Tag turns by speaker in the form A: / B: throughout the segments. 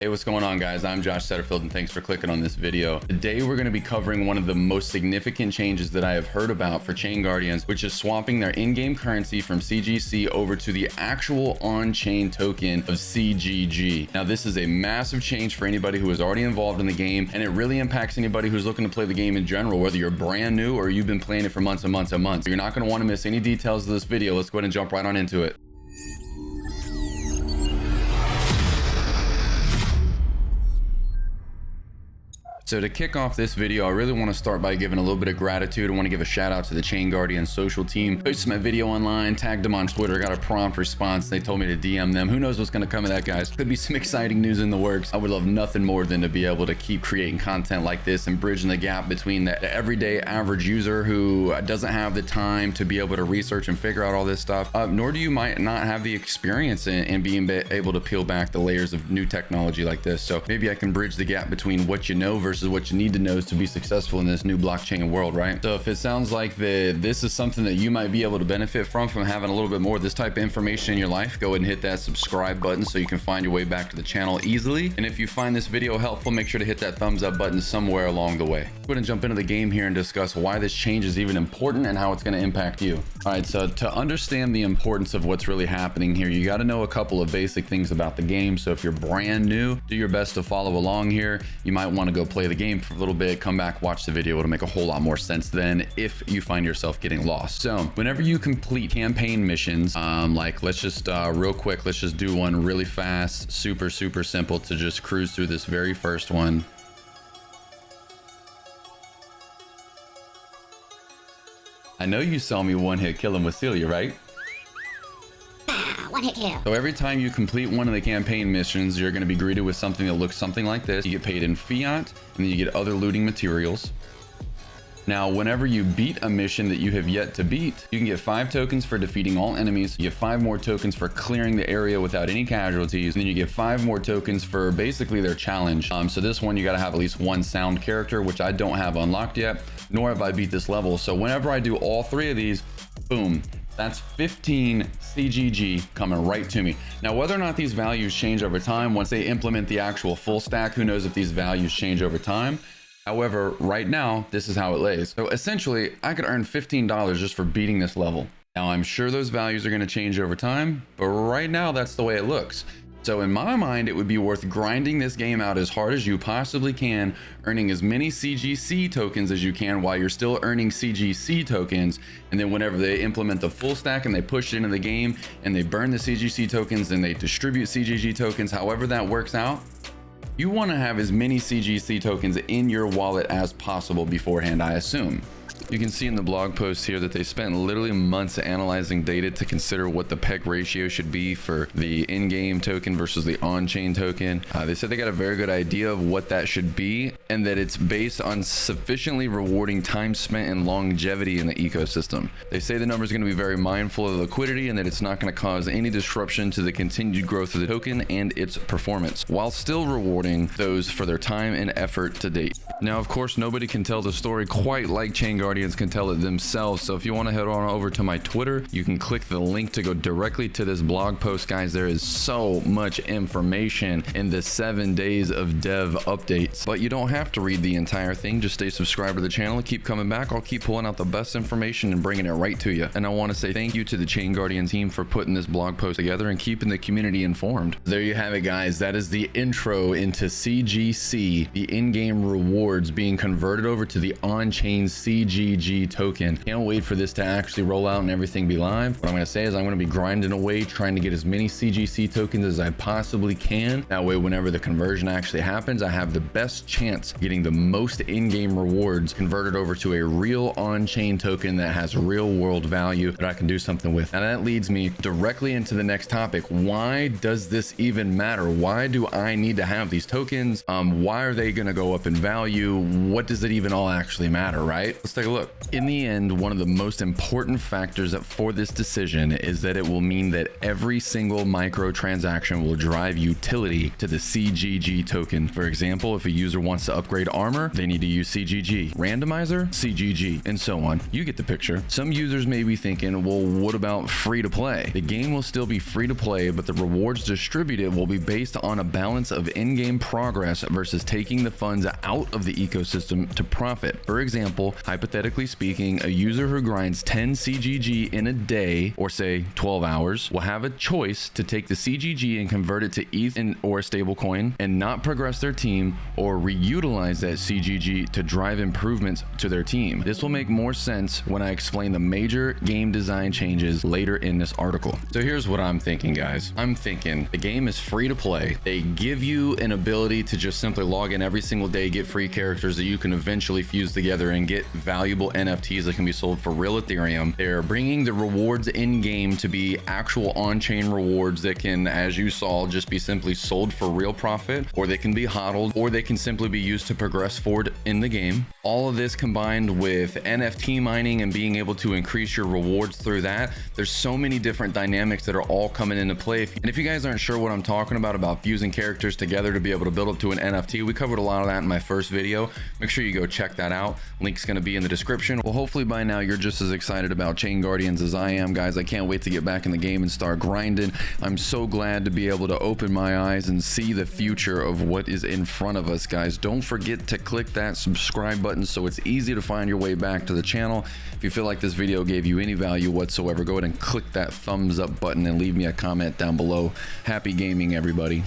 A: Hey, what's going on, guys? I'm Josh Setterfield, and thanks for clicking on this video. Today, we're going to be covering one of the most significant changes that I have heard about for ChainGuardians, which is swapping their in-game currency from CGC over to the actual on-chain token of CGG. Now, this is a massive change for anybody who is already involved in the game, and it really impacts anybody who's looking to play the game in general, whether you're brand new or you've been playing it for months and months and months. You're not going to want to miss any details of this video. Let's go ahead and jump right on into it. So to kick off this video, I really want to start by giving a little bit of gratitude. I want to give a shout out to the ChainGuardians social team. Posted my video online, tagged them on Twitter, got a prompt response. They told me to DM them. Who knows what's going to come of that, guys? Could be some exciting news in the works. I would love nothing more than to be able to keep creating content like this and bridging the gap between the everyday average user who doesn't have the time to be able to research and figure out all this stuff, nor do you might not have the experience in being able to peel back the layers of new technology like this. So maybe I can bridge the gap between what you know versus what you need to know to be successful in this new blockchain world, right? So if it sounds like this is something that you might be able to benefit from having a little bit more of this type of information in your life, go ahead and hit that subscribe button so you can find your way back to the channel easily. And if you find this video helpful, make sure to hit that thumbs up button somewhere along the way. Go ahead and jump into the game here and discuss why this change is even important and how it's going to impact you. All right, so to understand the importance of what's really happening here, you got to know a couple of basic things about the game. So if you're brand new, do your best to follow along here. You might want to go play the game for a little bit, come back, watch the video. It'll make a whole lot more sense than if you find yourself getting lost. So whenever you complete campaign missions, like let's just real quick, let's just do one really fast, super simple to just cruise through this very first one. I know you saw me one hit killing with Celia, right?
B: One hit kill.
A: So every time you complete one of the campaign missions, you're going to be greeted with something that looks something like this. You get paid in fiat, and then you get other looting materials. Now, whenever you beat a mission that you have yet to beat, you can get 5 tokens for defeating all enemies. You get 5 more tokens for clearing the area without any casualties. And then you get 5 more tokens for basically their challenge. So this one, you got to have at least one sound character, which I don't have unlocked yet, nor have I beat this level. So whenever I do all 3 of these, boom, that's 15 CGG coming right to me. Now, whether or not these values change over time, once they implement the actual full stack, who knows if these values change over time. However, right now, this is how it lays. So essentially, I could earn $15 just for beating this level. Now, I'm sure those values are going to change over time, but right now, that's the way it looks. So in my mind, it would be worth grinding this game out as hard as you possibly can, earning as many CGC tokens as you can while you're still earning CGC tokens. And then whenever they implement the full stack and they push it into the game and they burn the CGC tokens and they distribute CGG tokens, however that works out, you want to have as many CGC tokens in your wallet as possible beforehand, I assume. You can see in the blog post here that they spent literally months analyzing data to consider what the PEG ratio should be for the in-game token versus the on-chain token. They said they got a very good idea of what that should be and that it's based on sufficiently rewarding time spent and longevity in the ecosystem. They say the number is going to be very mindful of liquidity and that it's not going to cause any disruption to the continued growth of the token and its performance, while still rewarding those for their time and effort to date. Now, of course, nobody can tell the story quite like ChainGuardians can tell it themselves. So if you want to head on over to my Twitter, you can click the link to go directly to this blog post, guys. There is so much information in the 7 days of dev updates, but you don't have to read the entire thing. Just stay subscribed to the channel, keep coming back. I'll keep pulling out the best information and bringing it right to you. And I want to say thank you to the ChainGuardian team for putting this blog post together and keeping the community informed. There you have it, guys. That is the intro into CGC, the in-game rewards being converted over to the on-chain CGG token. Can't wait for this to actually roll out and everything be live. What I'm going to say is I'm going to be grinding away, trying to get as many CGC tokens as I possibly can. That way, whenever the conversion actually happens, I have the best chance of getting the most in-game rewards converted over to a real on-chain token that has real world value that I can do something with. And that leads me directly into the next topic. Why does this even matter? Why do I need to have these tokens? Why are they going to go up in value? What does it even all actually matter, right? Let's Take a look. In the end, one of the most important factors for this decision is that it will mean that every single microtransaction will drive utility to the CGG token. For example, if a user wants to upgrade armor, they need to use CGG. Randomizer, CGG, and so on. You get the picture. Some users may be thinking, well, what about free to play? The game will still be free to play, but the rewards distributed will be based on a balance of in-game progress versus taking the funds out of the ecosystem to profit. For example, hypothetically speaking, a user who grinds 10 CGG in a day, or say 12 hours, will have a choice to take the CGG and convert it to ETH or a stablecoin and not progress their team, or reutilize that CGG to drive improvements to their team. This will make more sense when I explain the major game design changes later in this article. So here's what I'm thinking, guys. I'm thinking the game is free to play. They give you an ability to just simply log in every single day, get free characters that you can eventually fuse together and get valuable NFTs that can be sold for real Ethereum. They're bringing the rewards in game to be actual on-chain rewards that can, as you saw, just be simply sold for real profit, or they can be hodled, or they can simply be used to progress forward in the game. All of this combined with NFT mining and being able to increase your rewards through that. There's so many different dynamics that are all coming into play. And if you guys aren't sure what I'm talking about fusing characters together to be able to build up to an NFT, we covered a lot of that in my first video. Make sure you go check that out. Link's going to be in the description. Well, hopefully by now you're just as excited about ChainGuardians as I am, guys. I can't wait to get back in the game and start grinding. I'm so glad to be able to open my eyes and see the future of what is in front of us, guys. Don't forget to click that subscribe button so it's easy to find your way back to the channel. If you feel like this video gave you any value whatsoever, go ahead and click that thumbs up button and leave me a comment down below. Happy gaming, everybody.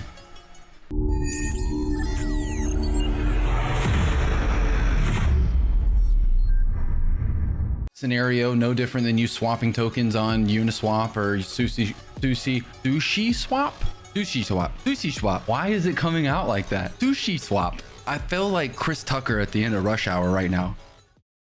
A: Scenario no different than you swapping tokens on Uniswap or Sushi Swap. Why is it coming out like that? Sushi Swap. I feel like Chris Tucker at the end of Rush Hour right now.